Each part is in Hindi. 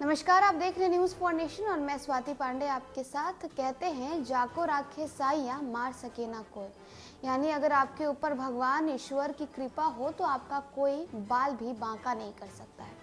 नमस्कार, आप देख रहे हैं न्यूज़ फॉर नेशन और मैं स्वाति पांडे आपके साथ। कहते हैं जाको राखे साइया मार सके ना कोई, यानी अगर आपके ऊपर भगवान ईश्वर की कृपा हो तो आपका कोई बाल भी बांका नहीं कर सकता है।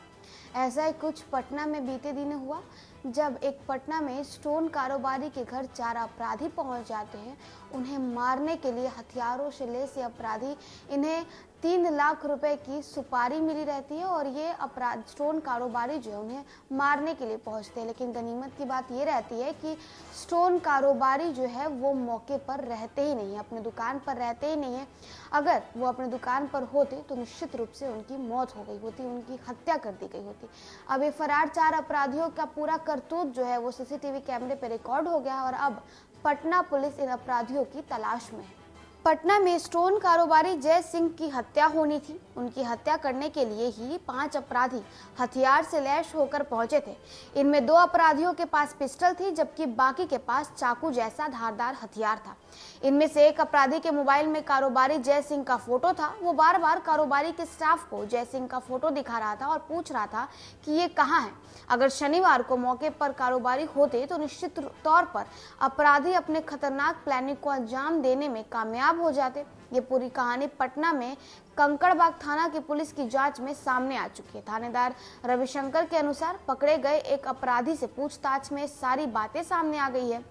ऐसा ही कुछ पटना में बीते दिन हुआ, जब एक पटना में स्टोन कारोबारी के घर 4 अपराधी पहुंच जाते हैं। उन्हें मारने के लिए हथियारों से लैस ये अपराधी, इन्हें 3 लाख रुपए की सुपारी मिली रहती है और ये अपराध स्टोन कारोबारी जो है उन्हें मारने के लिए पहुंचते हैं। लेकिन गनीमत की बात ये रहती है कि स्टोन कारोबारी जो है वो मौके पर रहते ही नहीं है, अपने दुकान पर रहते ही नहीं है। अगर वो अपने दुकान पर होते तो निश्चित रूप से उनकी मौत हो गई होती, उनकी हत्या कर दी गई होती। अब ये फरार 4 अपराधियों का पूरा करतूत जो है वो सीसीटीवी कैमरे पर रिकॉर्ड हो गया और अब पटना पुलिस इन अपराधियों की तलाश में है। पटना में स्टोन कारोबारी जय सिंह की हत्या होनी थी। उनकी हत्या करने के लिए ही 5 अपराधी हथियार से लैस होकर पहुंचे थे। इनमें 2 अपराधियों के पास पिस्टल थी, जबकि बाकी के पास चाकू जैसा धारदार हथियार था। इनमें से एक अपराधी के मोबाइल में कारोबारी जय सिंह का फोटो था। वो बार बार कारोबारी के स्टाफ को जय सिंह का फोटो दिखा रहा था और पूछ रहा था कि ये कहाँ है। अगर शनिवार को मौके पर कारोबारी होते तो निश्चित तौर पर अपराधी अपने खतरनाक प्लानिंग को अंजाम देने में कामयाब हो जाते। ये पूरी कहानी पटना में कंकड़बाग थाना की पुलिस की जांच में सामने आ चुकी है। थानेदार रविशंकर के अनुसार पकड़े गए एक अपराधी से पूछताछ में सारी बातें सामने आ गई है।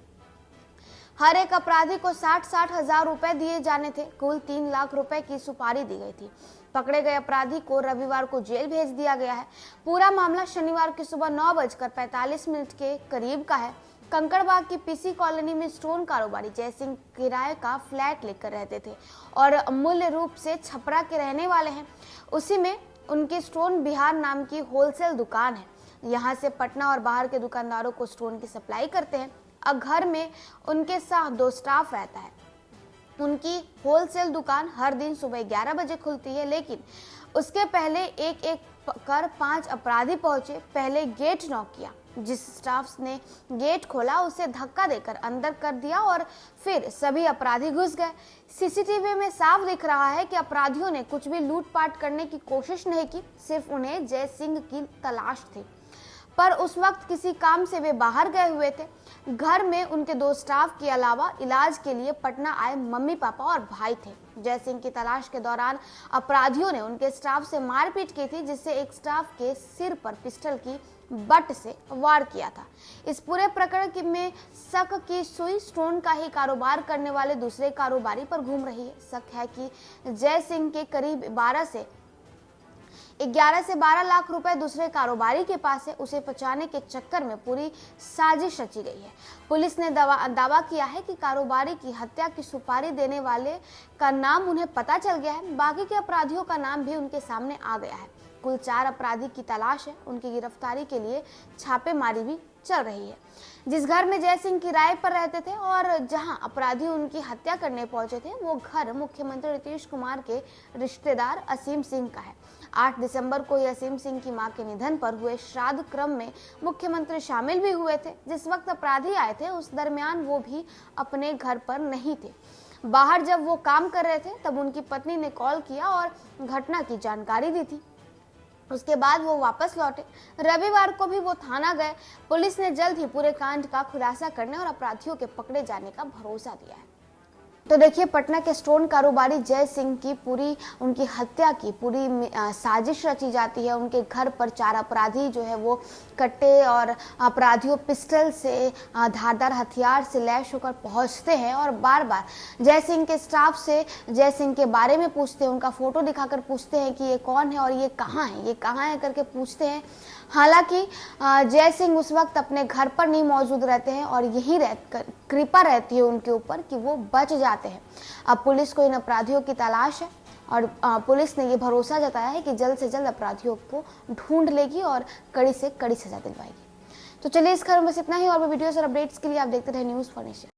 हर एक अपराधी को 60-60 हजार रुपए दिए जाने थे। कुल 3 लाख रुपए की सुपारी दी गई थी। पकड़े गए अपराधी को रविवार को जेल भेज दिया गया है। पूरा मामला शनिवार की सुबह 9:45 के करीब का है। कंकड़बाग की पीसी कॉलोनी में स्टोन कारोबारी जय सिंह किराए का फ्लैट लेकर रहते थे और मूल्य रूप से छपरा के रहने वाले हैं। उसी में उनकी स्टोन बिहार नाम की होलसेल दुकान है। यहाँ से पटना और बाहर के दुकानदारों को स्टोन की सप्लाई करते हैं। अब घर में उनके साथ 2 स्टाफ रहता है। उनकी होलसेल दुकान हर दिन सुबह 11 बजे खुलती है, लेकिन उसके पहले एक कर 5 अपराधी पहुंचे। पहले गेट नॉक किया, जिस स्टाफ ने गेट खोला उसे धक्का देकर अंदर कर दिया और फिर सभी अपराधी घुस गए। सीसीटीवी में साफ दिख रहा है कि अपराधियों ने कुछ भी लूटपाट करने की कोशिश नहीं की, सिर्फ उन्हें जय सिंह की तलाश थी। पर उस वक्त किसी काम से वे बाहर गए हुए थे। घर में उनके 2 स्टाफ के अलावा इलाज के लिए पटना आए मम्मी पापा और भाई थे। जय सिंह की तलाश के दौरान अपराधियों ने उनके स्टाफ से मारपीट की थी, जिससे एक स्टाफ के सिर पर पिस्टल की बट से वार किया था। इस पूरे प्रकरण में शक की सुई स्टोन का ही कारोबार करने वाले दूसरे कारोबारी पर घूम रही है। शक है कि जय सिंह के करीब 11 से 12 लाख रुपए दूसरे कारोबारी के पास है। उसे बचाने के चक्कर में पूरी साजिश रची गई है। पुलिस ने दावा किया है कि कारोबारी की हत्या की सुपारी देने वाले का नाम उन्हें पता चल गया है। बाकी के अपराधियों का नाम भी उनके सामने आ गया है। कुल 4 अपराधी की तलाश है। उनकी गिरफ्तारी के लिए छापेमारी भी चल रही है। जिस घर में जय सिंह किराए पर रहते थे और जहां अपराधी उनकी हत्या करने पहुंचे थे, वो घर मुख्यमंत्री नीतीश कुमार के रिश्तेदार असीम सिंह का है। 8 दिसंबर को असीम सिंह की मां के निधन पर हुए श्राद्ध क्रम में मुख्यमंत्री शामिल भी हुए थे। जिस वक्त अपराधी आए थे उस दरमियान वो भी अपने घर पर नहीं थे। बाहर जब वो काम कर रहे थे तब उनकी पत्नी ने कॉल किया और घटना की जानकारी दी थी। उसके बाद वो वापस लौटे। रविवार को भी वो थाना गए। पुलिस ने जल्द ही पूरे कांड का खुलासा करने और अपराधियों के पकड़े जाने का भरोसा दिया है। तो देखिए, पटना के स्टोन कारोबारी जय सिंह की पूरी उनकी हत्या की पूरी साजिश रची जाती है। उनके घर पर 4 अपराधी जो है वो कट्टे और अपराधियों पिस्टल से धारदार हथियार से लैस होकर पहुंचते हैं और बार बार जय सिंह के स्टाफ से जय सिंह के बारे में पूछते हैं, उनका फोटो दिखाकर पूछते हैं कि ये कौन है और ये कहाँ है करके पूछते हैं। हालांकि जय सिंह उस वक्त अपने घर पर नहीं मौजूद रहते हैं और यही कृपा रहती है उनके ऊपर कि वो बच जाते हैं। अब पुलिस को इन अपराधियों की तलाश है और पुलिस ने ये भरोसा जताया है कि जल्द से जल्द अपराधियों को ढूंढ लेगी और कड़ी से कड़ी सजा दिलवाएगी। तो चलिए, इस खबर में बस इतना ही। और भी वीडियोस और अपडेट्स के लिए आप देखते रहे न्यूज़ फॉर नेशन।